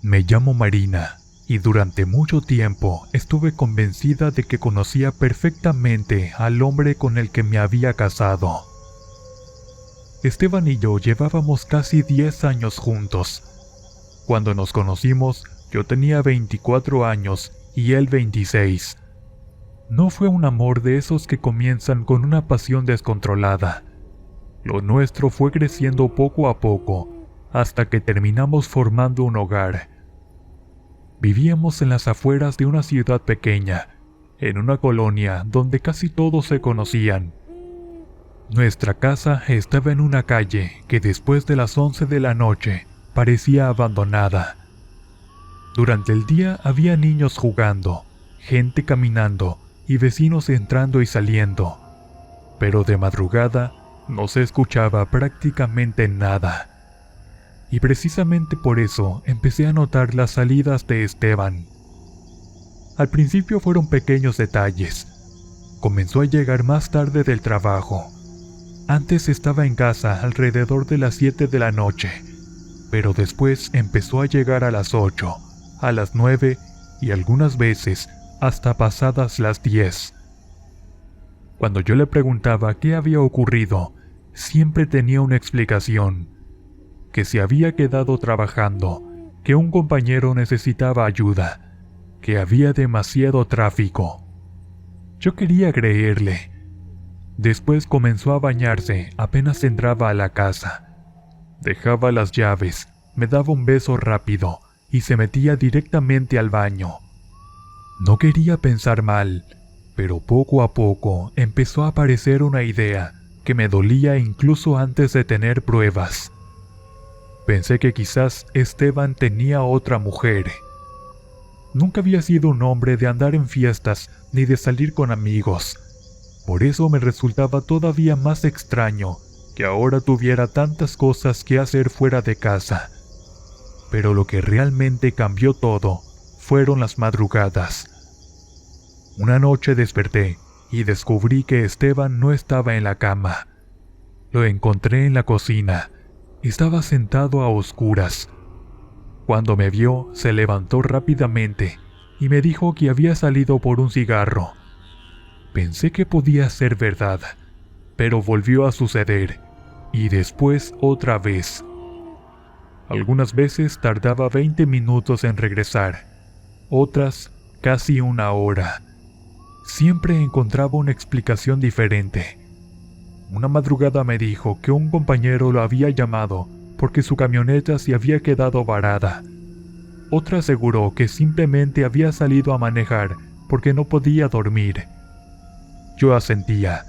Me llamo Marina y durante mucho tiempo estuve convencida de que conocía perfectamente al hombre con el que me había casado. Esteban y yo llevábamos casi 10 años juntos. Cuando nos conocimos, yo tenía 24 años y él 26. No fue un amor de esos que comienzan con una pasión descontrolada. Lo nuestro fue creciendo poco a poco, hasta que terminamos formando un hogar. Vivíamos en las afueras de una ciudad pequeña, en una colonia donde casi todos se conocían. Nuestra casa estaba en una calle que después de las 11 de la noche parecía abandonada. Durante el día había niños jugando, gente caminando y vecinos entrando y saliendo, pero de madrugada no se escuchaba prácticamente nada. Y precisamente por eso empecé a notar las salidas de Esteban. Al principio fueron pequeños detalles. Comenzó a llegar más tarde del trabajo. Antes estaba en casa alrededor de las 7 de la noche, pero después empezó a llegar a las 8, a las 9 y algunas veces hasta pasadas las 10. Cuando yo le preguntaba qué había ocurrido, siempre tenía una explicación: que se había quedado trabajando, que un compañero necesitaba ayuda, que había demasiado tráfico. Yo quería creerle. Después comenzó a bañarse apenas entraba a la casa. Dejaba las llaves, me daba un beso rápido y se metía directamente al baño. No quería pensar mal, pero poco a poco empezó a aparecer una idea que me dolía incluso antes de tener pruebas. Pensé que quizás Esteban tenía otra mujer. Nunca había sido un hombre de andar en fiestas ni de salir con amigos. Por eso me resultaba todavía más extraño que ahora tuviera tantas cosas que hacer fuera de casa. Pero lo que realmente cambió todo fueron las madrugadas. Una noche desperté y descubrí que Esteban no estaba en la cama. Lo encontré en la cocina. Estaba sentado a oscuras. Cuando me vio, se levantó rápidamente y me dijo que había salido por un cigarro. Pensé que podía ser verdad, pero volvió a suceder, y después otra vez. Algunas veces tardaba 20 minutos en regresar, otras casi una hora. Siempre encontraba una explicación diferente. Una madrugada me dijo que un compañero lo había llamado porque su camioneta se había quedado varada. Otra aseguró que simplemente había salido a manejar porque no podía dormir. Yo asentía,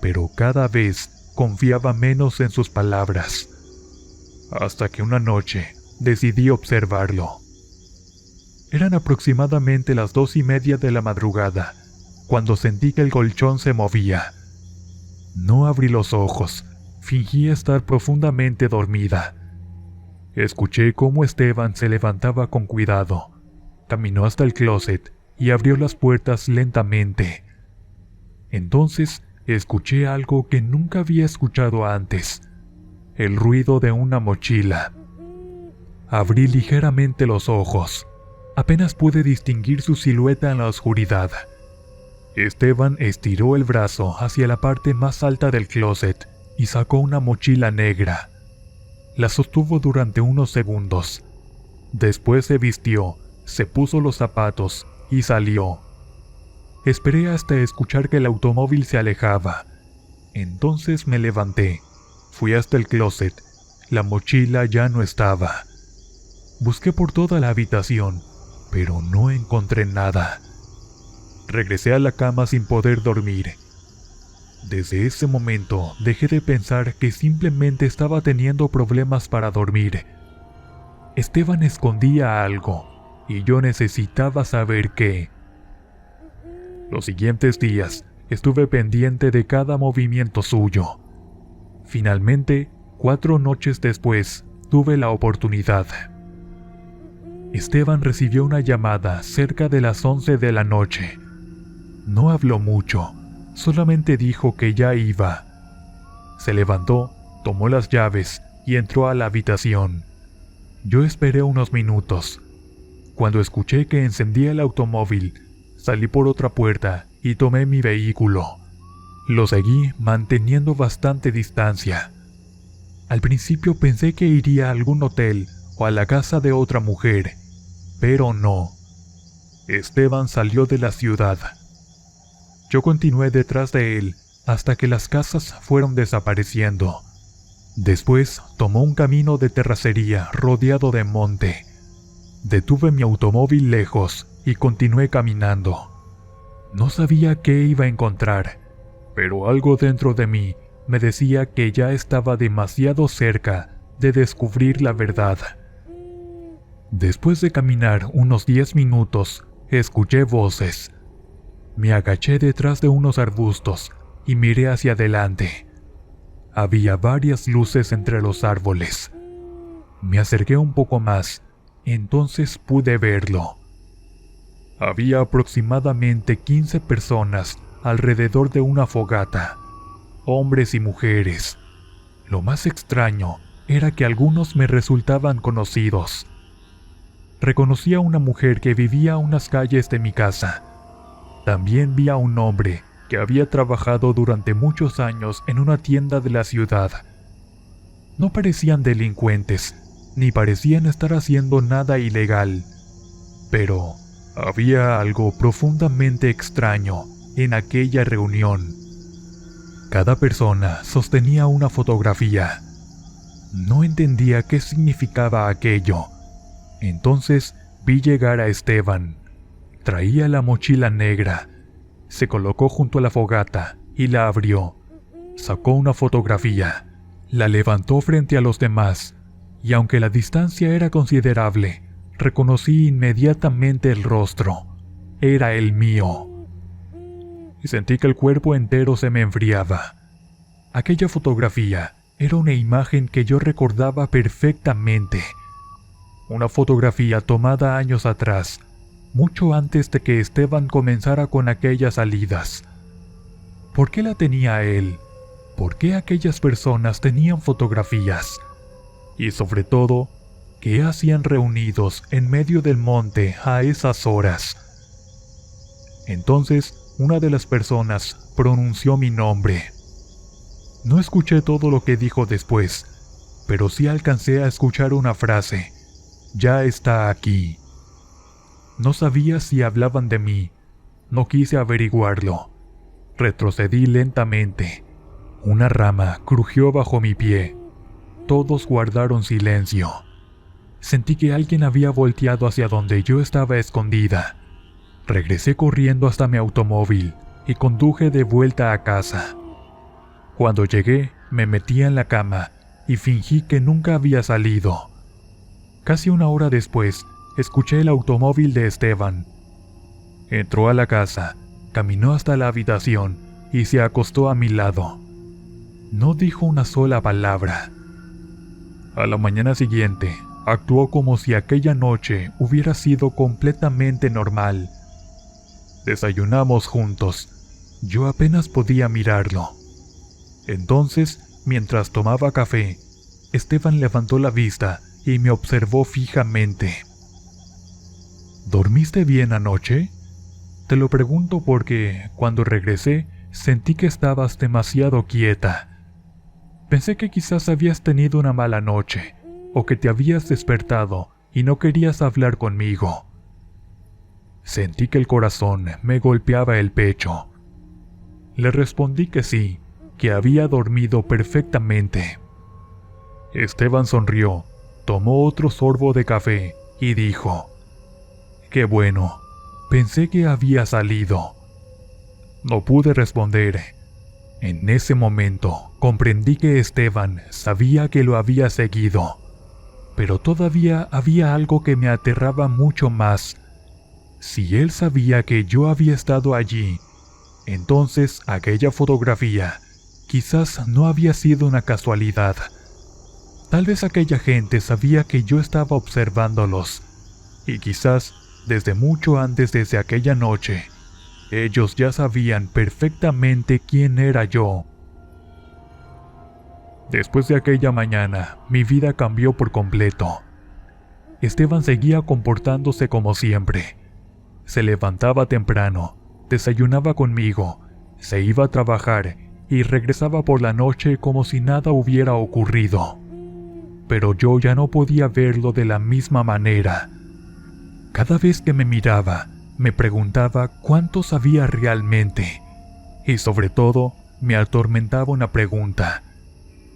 pero cada vez confiaba menos en sus palabras. Hasta que una noche decidí observarlo. Eran aproximadamente las 2:30 de la madrugada, cuando sentí que el colchón se movía. No abrí los ojos, fingí estar profundamente dormida. Escuché cómo Esteban se levantaba con cuidado, caminó hasta el closet y abrió las puertas lentamente. Entonces escuché algo que nunca había escuchado antes: el ruido de una mochila. Abrí ligeramente los ojos. Apenas pude distinguir su silueta en la oscuridad. Esteban estiró el brazo hacia la parte más alta del closet y sacó una mochila negra. La sostuvo durante unos segundos. Después se vistió, se puso los zapatos y salió. Esperé hasta escuchar que el automóvil se alejaba. Entonces me levanté. Fui hasta el closet. La mochila ya no estaba. Busqué por toda la habitación, pero no encontré nada. Regresé a la cama sin poder dormir. Desde ese momento dejé de pensar que simplemente estaba teniendo problemas para dormir. Esteban escondía algo y yo necesitaba saber qué. Los siguientes días estuve pendiente de cada movimiento suyo. Finalmente, 4 noches después, tuve la oportunidad. Esteban recibió una llamada cerca de las 11 de la noche. No habló mucho, solamente dijo que ya iba. Se levantó, tomó las llaves y entró a la habitación. Yo esperé unos minutos, Cuando escuché que encendía el automóvil, salí por otra puerta y tomé mi vehículo. Lo seguí manteniendo bastante distancia. Al principio pensé que iría a algún hotel o a la casa de otra mujer, pero no. Esteban salió de la ciudad. Yo continué detrás de él hasta que las casas fueron desapareciendo. Después tomó un camino de terracería rodeado de monte. Detuve mi automóvil lejos y continué caminando. No sabía qué iba a encontrar, pero algo dentro de mí me decía que ya estaba demasiado cerca de descubrir la verdad. Después de caminar unos 10 minutos, escuché voces. Me agaché detrás de unos arbustos y miré hacia adelante. Había varias luces entre los árboles. Me acerqué un poco más, entonces pude verlo. Había aproximadamente 15 personas alrededor de una fogata, hombres y mujeres. Lo más extraño era que algunos me resultaban conocidos. Reconocí a una mujer que vivía a unas calles de mi casa. También vi a un hombre que había trabajado durante muchos años en una tienda de la ciudad. No parecían delincuentes, ni parecían estar haciendo nada ilegal, pero había algo profundamente extraño en aquella reunión. Cada persona sostenía una fotografía. No entendía qué significaba aquello. Entonces vi llegar a Esteban. Traía la mochila negra. Se colocó junto a la fogata y la abrió. Sacó una fotografía. La levantó frente a los demás, y aunque la distancia era considerable, reconocí inmediatamente el rostro. Era el mío. Y sentí que el cuerpo entero se me enfriaba. Aquella fotografía era una imagen que yo recordaba perfectamente. Una fotografía tomada años atrás, mucho antes de que Esteban comenzara con aquellas salidas. ¿Por qué la tenía él? ¿Por qué aquellas personas tenían fotografías? Y sobre todo, ¿qué hacían reunidos en medio del monte a esas horas? Entonces, una de las personas pronunció mi nombre. No escuché todo lo que dijo después, pero sí alcancé a escuchar una frase: «Ya está aquí». No sabía si hablaban de mí. No quise averiguarlo. Retrocedí lentamente. Una rama crujió bajo mi pie. Todos guardaron silencio. Sentí que alguien había volteado hacia donde yo estaba escondida. Regresé corriendo hasta mi automóvil y conduje de vuelta a casa. Cuando llegué, me metí en la cama y fingí que nunca había salido. Casi una hora después, escuché el automóvil de Esteban. Entró a la casa, caminó hasta la habitación y se acostó a mi lado. No dijo una sola palabra. A la mañana siguiente, actuó como si aquella noche hubiera sido completamente normal. Desayunamos juntos. Yo apenas podía mirarlo. Entonces, mientras tomaba café, Esteban levantó la vista y me observó fijamente. ¿Dormiste bien anoche? Te lo pregunto porque, cuando regresé, sentí que estabas demasiado quieta. Pensé que quizás habías tenido una mala noche, o que te habías despertado y no querías hablar conmigo. Sentí que el corazón me golpeaba el pecho. Le respondí que sí, que había dormido perfectamente. Esteban sonrió, tomó otro sorbo de café y dijo: «Qué bueno, pensé que había salido». No pude responder. En ese momento comprendí que Esteban sabía que lo había seguido, pero todavía había algo que me aterraba mucho más. Si él sabía que yo había estado allí, entonces aquella fotografía quizás no había sido una casualidad. Tal vez aquella gente sabía que yo estaba observándolos, y quizás desde mucho antes de aquella noche, ellos ya sabían perfectamente quién era yo. Después de aquella mañana, mi vida cambió por completo. Esteban seguía comportándose como siempre. Se levantaba temprano, desayunaba conmigo, se iba a trabajar y regresaba por la noche como si nada hubiera ocurrido. Pero yo ya no podía verlo de la misma manera. Cada vez que me miraba, me preguntaba cuánto sabía realmente. Y sobre todo, me atormentaba una pregunta: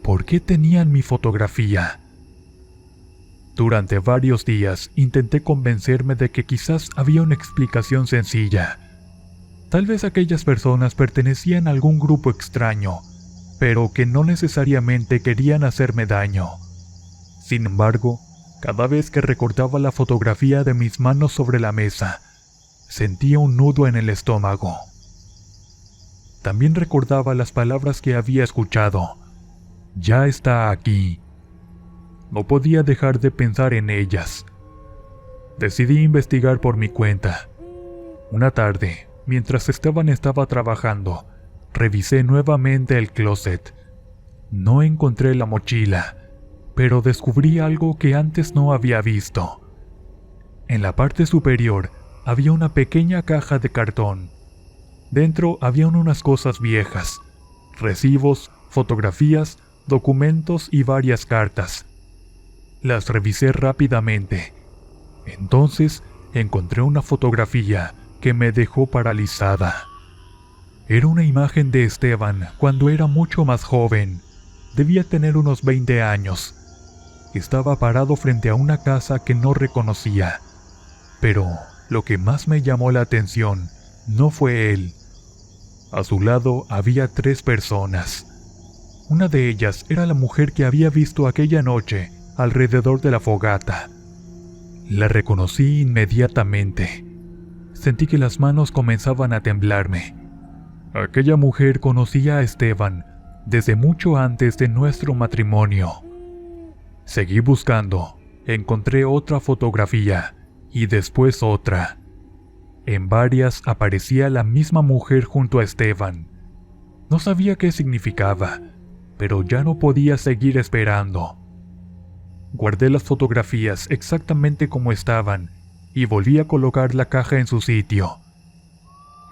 ¿por qué tenían mi fotografía? Durante varios días intenté convencerme de que quizás había una explicación sencilla. Tal vez aquellas personas pertenecían a algún grupo extraño, pero que no necesariamente querían hacerme daño. Sin embargo, cada vez que recordaba la fotografía de mis manos sobre la mesa, sentía un nudo en el estómago. También recordaba las palabras que había escuchado: ya está aquí. No podía dejar de pensar en ellas. Decidí investigar por mi cuenta. Una tarde, mientras Esteban estaba trabajando, revisé nuevamente el closet. No encontré la mochila, pero descubrí algo que antes no había visto. En la parte superior había una pequeña caja de cartón. Dentro habían unas cosas viejas: recibos, fotografías, documentos y varias cartas. Las revisé rápidamente. Entonces encontré una fotografía que me dejó paralizada. Era una imagen de Esteban cuando era mucho más joven. Debía tener unos 20 años. Estaba parado frente a una casa que no reconocía. Pero lo que más me llamó la atención no fue él. A su lado había 3 personas. Una de ellas era la mujer que había visto aquella noche alrededor de la fogata. La reconocí inmediatamente. Sentí que las manos comenzaban a temblarme. Aquella mujer conocía a Esteban desde mucho antes de nuestro matrimonio. Seguí buscando. Encontré otra fotografía y después otra. En varias aparecía la misma mujer junto a Esteban. No sabía qué significaba, pero ya no podía seguir esperando. Guardé las fotografías exactamente como estaban y volví a colocar la caja en su sitio.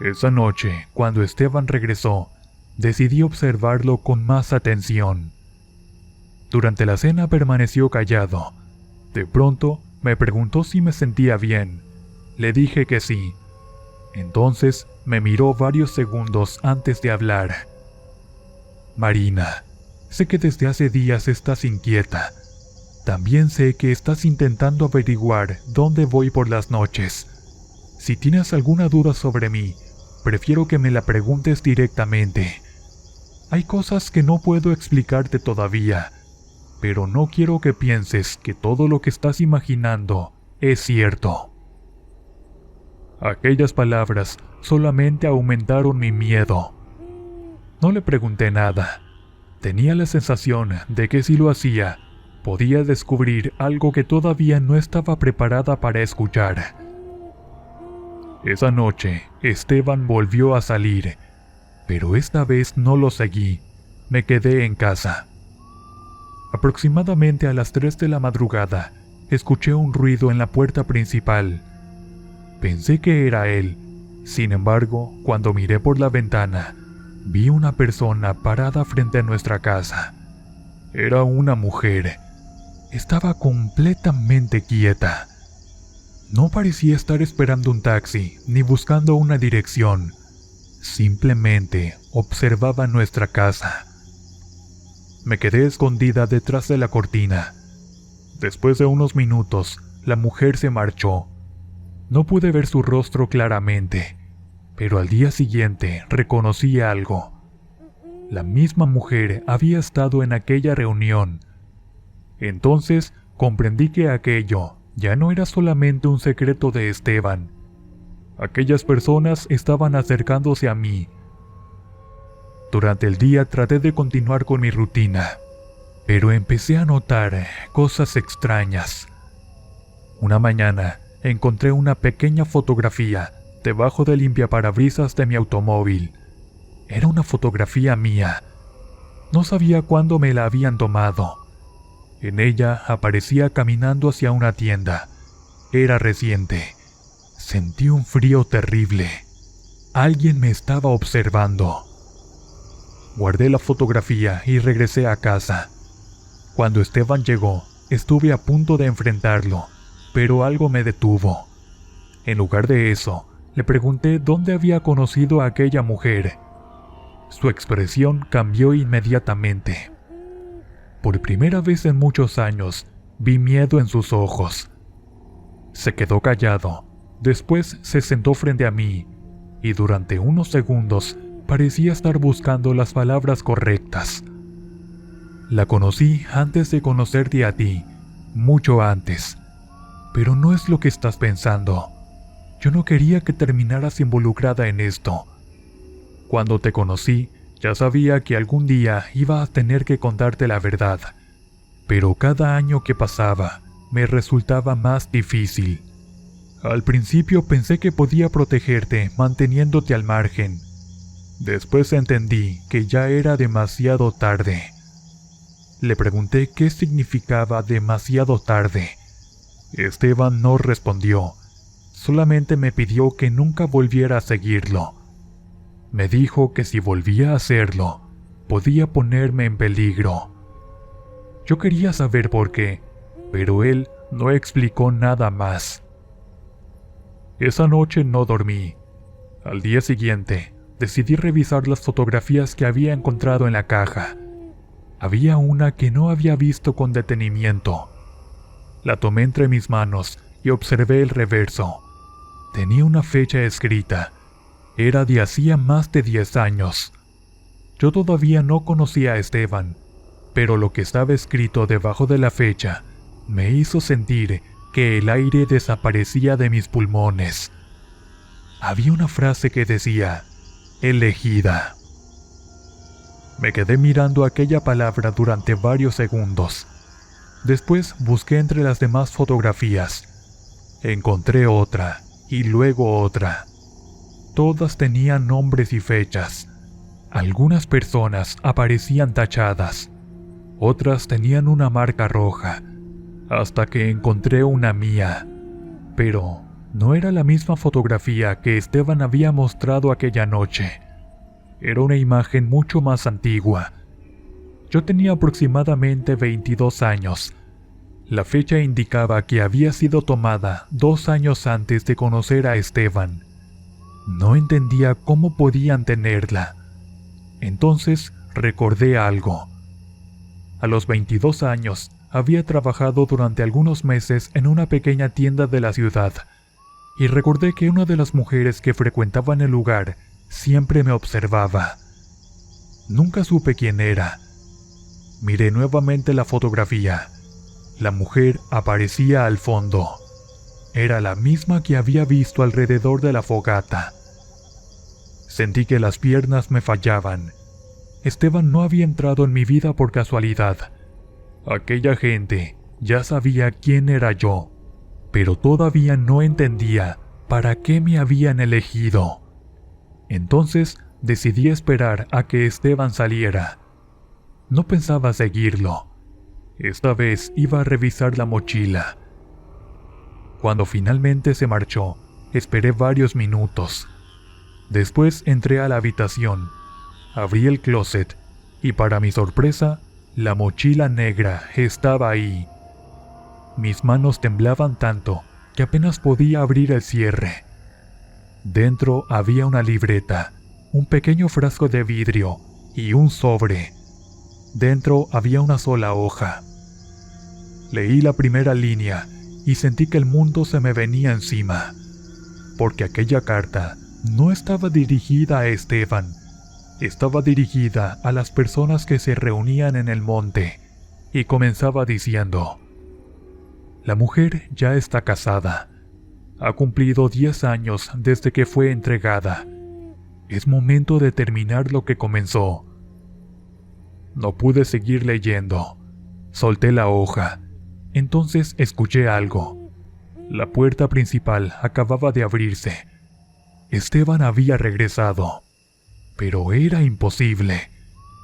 Esa noche, cuando Esteban regresó, decidí observarlo con más atención. Durante la cena permaneció callado. De pronto, me preguntó si me sentía bien. Le dije que sí. Entonces, me miró varios segundos antes de hablar. Marina, sé que desde hace días estás inquieta. También sé que estás intentando averiguar dónde voy por las noches. Si tienes alguna duda sobre mí, prefiero que me la preguntes directamente. Hay cosas que no puedo explicarte todavía, pero no quiero que pienses que todo lo que estás imaginando es cierto. Aquellas palabras solamente aumentaron mi miedo. No le pregunté nada. Tenía la sensación de que si lo hacía, podía descubrir algo que todavía no estaba preparada para escuchar. Esa noche, Esteban volvió a salir, pero esta vez no lo seguí. Me quedé en casa. Aproximadamente a las 3 de la madrugada, escuché un ruido en la puerta principal. Pensé que era él. Sin embargo, cuando miré por la ventana, vi una persona parada frente a nuestra casa. Era una mujer. Estaba completamente quieta. No parecía estar esperando un taxi ni buscando una dirección. Simplemente observaba nuestra casa. Me quedé escondida detrás de la cortina. Después de unos minutos, la mujer se marchó. No pude ver su rostro claramente, pero al día siguiente reconocí algo. La misma mujer había estado en aquella reunión. Entonces comprendí que aquello ya no era solamente un secreto de Esteban. Aquellas personas estaban acercándose a mí. Durante el día traté de continuar con mi rutina, pero empecé a notar cosas extrañas. Una mañana encontré una pequeña fotografía debajo del limpiaparabrisas de mi automóvil. Era una fotografía mía. No sabía cuándo me la habían tomado. En ella aparecía caminando hacia una tienda. Era reciente. Sentí un frío terrible. Alguien me estaba observando. Guardé la fotografía y regresé a casa. Cuando Esteban llegó, estuve a punto de enfrentarlo, pero algo me detuvo. En lugar de eso, le pregunté dónde había conocido a aquella mujer. Su expresión cambió inmediatamente. Por primera vez en muchos años, vi miedo en sus ojos. Se quedó callado, después se sentó frente a mí, y durante unos segundos parecía estar buscando las palabras correctas. La conocí antes de conocerte a ti, mucho antes. Pero no es lo que estás pensando. Yo no quería que terminaras involucrada en esto. Cuando te conocí, ya sabía que algún día iba a tener que contarte la verdad. Pero cada año que pasaba, me resultaba más difícil. Al principio pensé que podía protegerte manteniéndote al margen. Después entendí que ya era demasiado tarde. Le pregunté qué significaba demasiado tarde. Esteban no respondió. Solamente me pidió que nunca volviera a seguirlo. Me dijo que si volvía a hacerlo, podía ponerme en peligro. Yo quería saber por qué, pero él no explicó nada más. Esa noche no dormí. Al día siguiente, decidí revisar las fotografías que había encontrado en la caja. Había una que no había visto con detenimiento. La tomé entre mis manos y observé el reverso. Tenía una fecha escrita. Era de hacía más de 10 años. Yo todavía no conocía a Esteban, pero lo que estaba escrito debajo de la fecha me hizo sentir que el aire desaparecía de mis pulmones. Había una frase que decía, elegida. Me quedé mirando aquella palabra durante varios segundos. Después busqué entre las demás fotografías. Encontré otra, y luego otra. Todas tenían nombres y fechas. Algunas personas aparecían tachadas. Otras tenían una marca roja. Hasta que encontré una mía. Pero no era la misma fotografía que Esteban había mostrado aquella noche. Era una imagen mucho más antigua. Yo tenía aproximadamente 22 años. La fecha indicaba que había sido tomada 2 años antes de conocer a Esteban. No entendía cómo podían tenerla. Entonces recordé algo. A los 22 años, había trabajado durante algunos meses en una pequeña tienda de la ciudad, y recordé que una de las mujeres que frecuentaban el lugar siempre me observaba. Nunca supe quién era. Miré nuevamente la fotografía. La mujer aparecía al fondo. Era la misma que había visto alrededor de la fogata. Sentí que las piernas me fallaban. Esteban no había entrado en mi vida por casualidad. Aquella gente ya sabía quién era yo, pero todavía no entendía para qué me habían elegido. Entonces decidí esperar a que Esteban saliera. No pensaba seguirlo. Esta vez iba a revisar la mochila. Cuando finalmente se marchó, esperé varios minutos. Después entré a la habitación, abrí el closet y para mi sorpresa, la mochila negra estaba ahí. Mis manos temblaban tanto que apenas podía abrir el cierre. Dentro había una libreta, un pequeño frasco de vidrio y un sobre. Dentro había una sola hoja. Leí la primera línea y sentí que el mundo se me venía encima, porque aquella carta no estaba dirigida a Esteban, estaba dirigida a las personas que se reunían en el monte, y comenzaba diciendo: la mujer ya está casada, ha cumplido 10 años desde que fue entregada, es momento de terminar lo que comenzó. No pude seguir leyendo, solté la hoja, entonces escuché algo. La puerta principal acababa de abrirse. Esteban había regresado. Pero era imposible.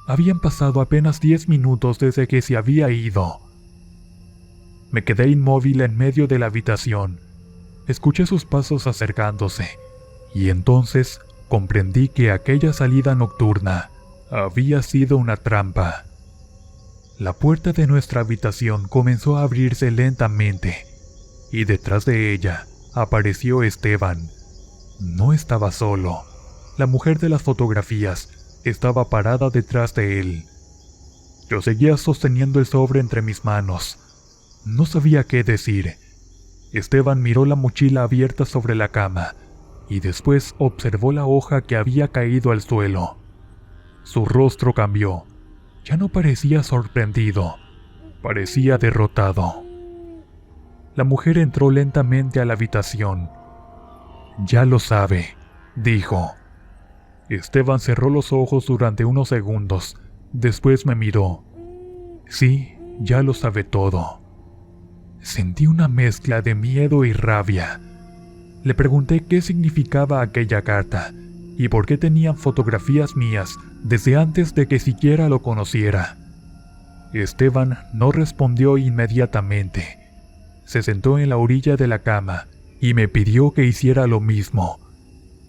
Habían pasado apenas 10 minutos desde que se había ido. Me quedé inmóvil en medio de la habitación. Escuché sus pasos acercándose, y entonces comprendí que aquella salida nocturna había sido una trampa. La puerta de nuestra habitación comenzó a abrirse lentamente, y detrás de ella apareció Esteban. No estaba solo. La mujer de las fotografías estaba parada detrás de él. Yo seguía sosteniendo el sobre entre mis manos. No sabía qué decir. Esteban miró la mochila abierta sobre la cama y después observó la hoja que había caído al suelo. Su rostro cambió. Ya no parecía sorprendido, parecía derrotado. La mujer entró lentamente a la habitación. «Ya lo sabe», dijo. Esteban cerró los ojos durante unos segundos. Después me miró. «Sí, ya lo sabe todo». Sentí una mezcla de miedo y rabia. Le pregunté qué significaba aquella carta y por qué tenían fotografías mías desde antes de que siquiera lo conociera. Esteban no respondió inmediatamente. Se sentó en la orilla de la cama y me pidió que hiciera lo mismo.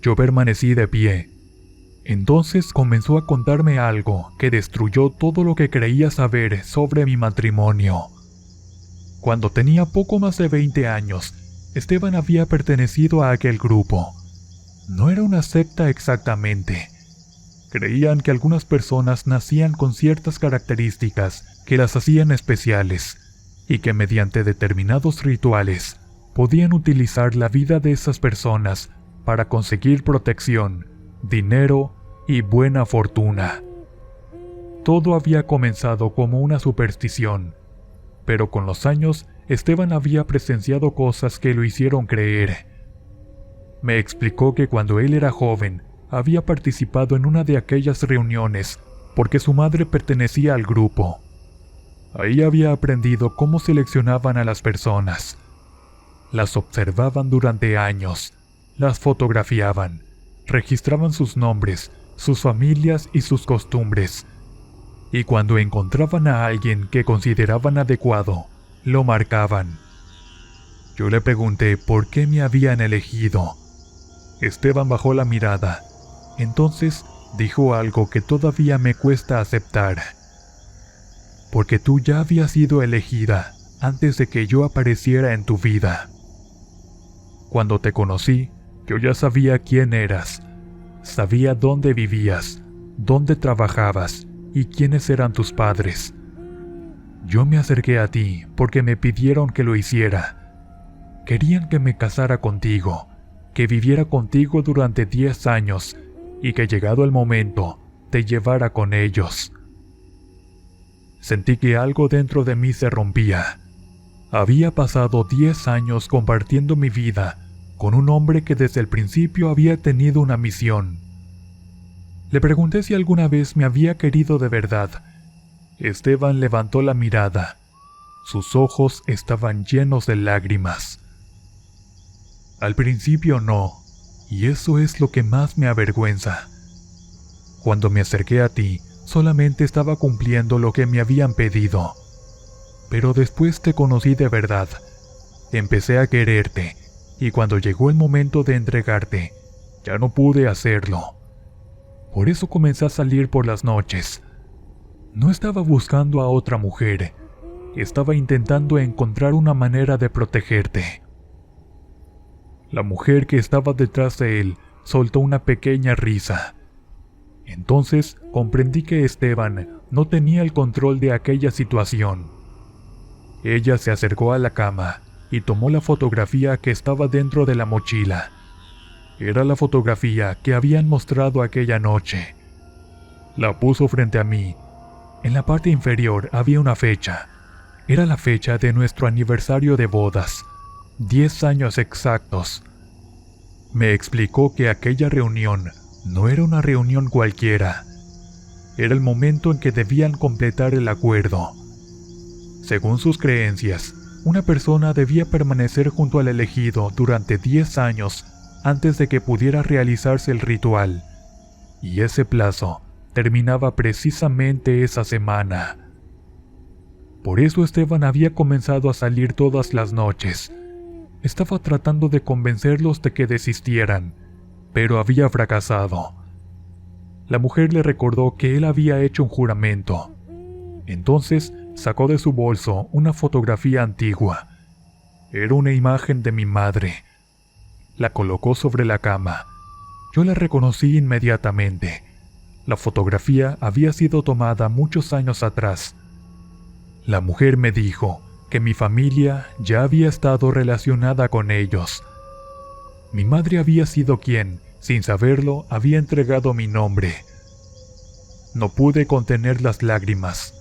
Yo permanecí de pie. Entonces comenzó a contarme algo que destruyó todo lo que creía saber sobre mi matrimonio. Cuando tenía poco más de 20 años, Esteban había pertenecido a aquel grupo. No era una secta exactamente. Creían que algunas personas nacían con ciertas características que las hacían especiales y que mediante determinados rituales podían utilizar la vida de esas personas para conseguir protección, dinero y buena fortuna. Todo había comenzado como una superstición, pero con los años Esteban había presenciado cosas que lo hicieron creer. Me explicó que cuando él era joven había participado en una de aquellas reuniones porque su madre pertenecía al grupo. Ahí había aprendido cómo seleccionaban a las personas. Las observaban durante años, las fotografiaban, registraban sus nombres, sus familias y sus costumbres. Y cuando encontraban a alguien que consideraban adecuado, lo marcaban. Yo le pregunté por qué me habían elegido. Esteban bajó la mirada. Entonces dijo algo que todavía me cuesta aceptar. Porque tú ya habías sido elegida antes de que yo apareciera en tu vida. Cuando te conocí, yo ya sabía quién eras. Sabía dónde vivías, dónde trabajabas y quiénes eran tus padres. Yo me acerqué a ti porque me pidieron que lo hiciera. Querían que me casara contigo, que viviera contigo durante 10 años y que llegado el momento te llevara con ellos. Sentí que algo dentro de mí se rompía. Había pasado 10 años compartiendo mi vida con un hombre que desde el principio había tenido una misión. Le pregunté si alguna vez me había querido de verdad. Esteban levantó la mirada. Sus ojos estaban llenos de lágrimas. Al principio no, y eso es lo que más me avergüenza. Cuando me acerqué a ti, solamente estaba cumpliendo lo que me habían pedido. Pero después te conocí de verdad. Empecé a quererte, y cuando llegó el momento de entregarte, ya no pude hacerlo. Por eso comencé a salir por las noches. No estaba buscando a otra mujer, estaba intentando encontrar una manera de protegerte. La mujer que estaba detrás de él soltó una pequeña risa. Entonces comprendí que Esteban no tenía el control de aquella situación. Ella se acercó a la cama y tomó la fotografía que estaba dentro de la mochila. Era la fotografía que habían mostrado aquella noche. La puso frente a mí. En la parte inferior había una fecha. Era la fecha de nuestro aniversario de bodas. 10 años exactos. Me explicó que aquella reunión no era una reunión cualquiera. Era el momento en que debían completar el acuerdo. Según sus creencias, una persona debía permanecer junto al elegido durante 10 años antes de que pudiera realizarse el ritual, y ese plazo terminaba precisamente esa semana. Por eso Esteban había comenzado a salir todas las noches. Estaba tratando de convencerlos de que desistieran, pero había fracasado. La mujer le recordó que él había hecho un juramento. Entonces sacó de su bolso una fotografía antigua. Era una imagen de mi madre. La colocó sobre la cama. Yo la reconocí inmediatamente. La fotografía había sido tomada muchos años atrás. La mujer me dijo que mi familia ya había estado relacionada con ellos. Mi madre había sido quien, sin saberlo, había entregado mi nombre. No pude contener las lágrimas.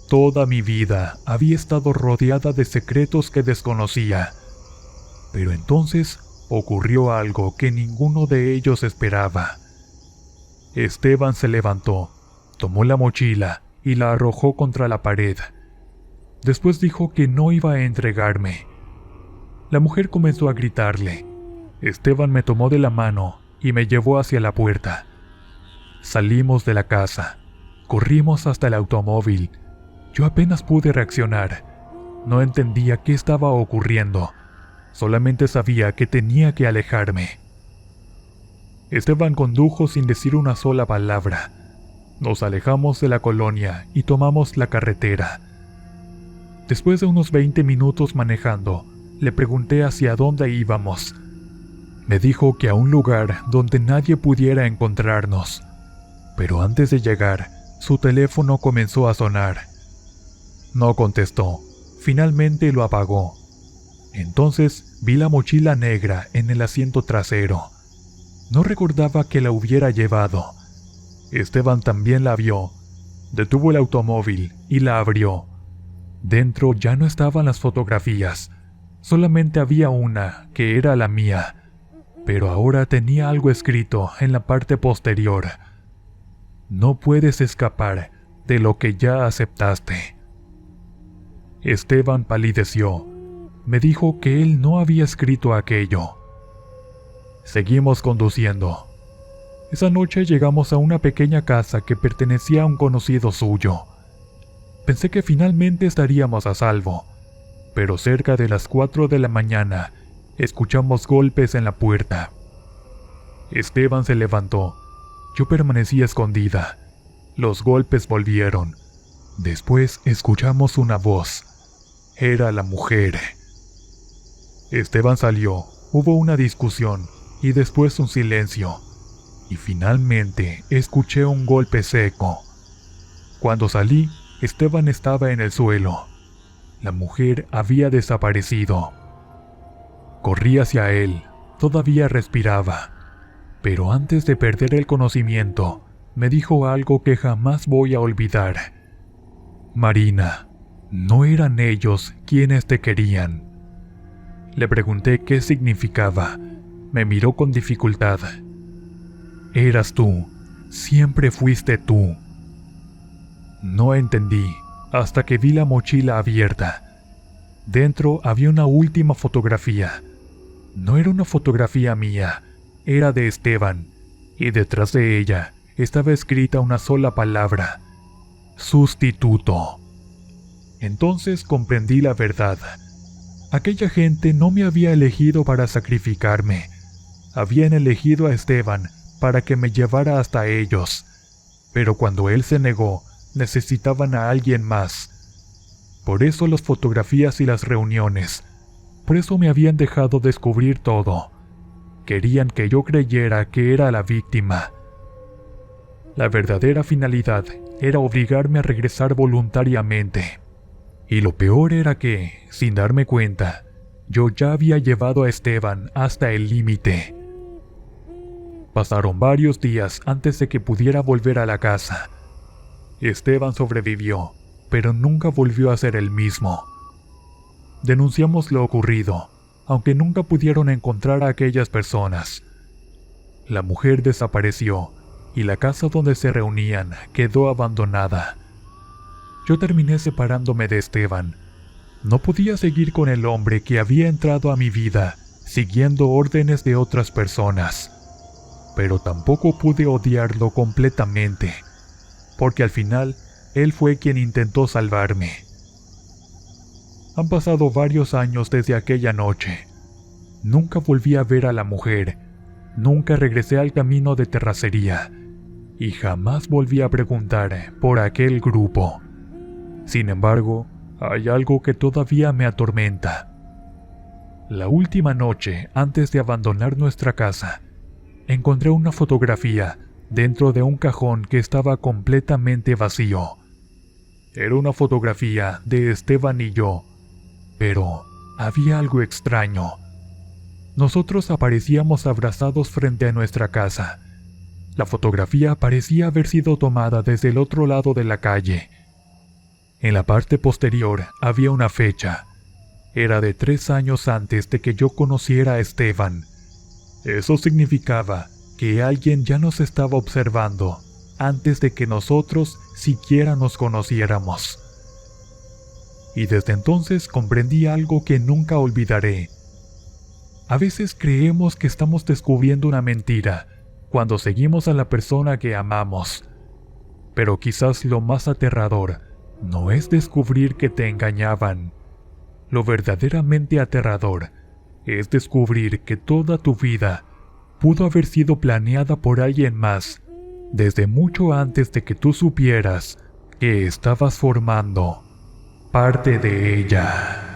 Toda mi vida había estado rodeada de secretos que desconocía. Pero entonces ocurrió algo que ninguno de ellos esperaba. Esteban se levantó, tomó la mochila y la arrojó contra la pared. Después dijo que no iba a entregarme. La mujer comenzó a gritarle. Esteban me tomó de la mano y me llevó hacia la puerta. Salimos de la casa. Corrimos hasta el automóvil. Yo apenas pude reaccionar. No entendía qué estaba ocurriendo. Solamente sabía que tenía que alejarme. Esteban condujo sin decir una sola palabra. Nos alejamos de la colonia y tomamos la carretera. Después de unos 20 minutos manejando, le pregunté hacia dónde íbamos. Me dijo que a un lugar donde nadie pudiera encontrarnos. Pero antes de llegar, su teléfono comenzó a sonar. No contestó. Finalmente lo apagó. Entonces vi la mochila negra en el asiento trasero. No recordaba que la hubiera llevado. Esteban también la vio. Detuvo el automóvil y la abrió. Dentro ya no estaban las fotografías. Solamente había una, que era la mía. Pero ahora tenía algo escrito en la parte posterior. No puedes escapar de lo que ya aceptaste. Esteban palideció. Me dijo que él no había escrito aquello. Seguimos conduciendo. Esa noche llegamos a una pequeña casa que pertenecía a un conocido suyo. Pensé que finalmente estaríamos a salvo, pero cerca de las 4 de la mañana escuchamos golpes en la puerta. Esteban se levantó. Yo permanecí escondida. Los golpes volvieron. Después escuchamos una voz. Era la mujer. Esteban salió. Hubo una discusión y después un silencio. Y finalmente escuché un golpe seco. Cuando salí, Esteban estaba en el suelo. La mujer había desaparecido. Corrí hacia él. Todavía respiraba. Pero antes de perder el conocimiento, me dijo algo que jamás voy a olvidar. Marina, no eran ellos quienes te querían. Le pregunté qué significaba. Me miró con dificultad. Eras tú. Siempre fuiste tú. No entendí, hasta que vi la mochila abierta. Dentro había una última fotografía. No era una fotografía mía, era de Esteban, y detrás de ella estaba escrita una sola palabra: sustituto. Entonces comprendí la verdad. Aquella gente no me había elegido para sacrificarme. Habían elegido a Esteban para que me llevara hasta ellos. Pero cuando él se negó, necesitaban a alguien más. Por eso las fotografías y las reuniones. Por eso me habían dejado descubrir todo. Querían que yo creyera que era la víctima. La verdadera finalidad era obligarme a regresar voluntariamente. Y lo peor era que, sin darme cuenta, yo ya había llevado a Esteban hasta el límite. Pasaron varios días antes de que pudiera volver a la casa. Esteban sobrevivió, pero nunca volvió a ser el mismo. Denunciamos lo ocurrido, aunque nunca pudieron encontrar a aquellas personas. La mujer desapareció y la casa donde se reunían quedó abandonada. Yo terminé separándome de Esteban. No podía seguir con el hombre que había entrado a mi vida, siguiendo órdenes de otras personas. Pero tampoco pude odiarlo completamente, porque al final él fue quien intentó salvarme. Han pasado varios años desde aquella noche. Nunca volví a ver a la mujer, nunca regresé al camino de terracería y jamás volví a preguntar por aquel grupo. Sin embargo, hay algo que todavía me atormenta. La última noche, antes de abandonar nuestra casa, encontré una fotografía dentro de un cajón que estaba completamente vacío. Era una fotografía de Esteban y yo, pero había algo extraño. Nosotros aparecíamos abrazados frente a nuestra casa. La fotografía parecía haber sido tomada desde el otro lado de la calle. En la parte posterior había una fecha. Era de 3 años antes de que yo conociera a Esteban. Eso significaba que alguien ya nos estaba observando antes de que nosotros siquiera nos conociéramos. Y desde entonces comprendí algo que nunca olvidaré. A veces creemos que estamos descubriendo una mentira cuando seguimos a la persona que amamos. Pero quizás lo más aterrador no es descubrir que te engañaban. Lo verdaderamente aterrador es descubrir que toda tu vida pudo haber sido planeada por alguien más desde mucho antes de que tú supieras que estabas formando parte de ella.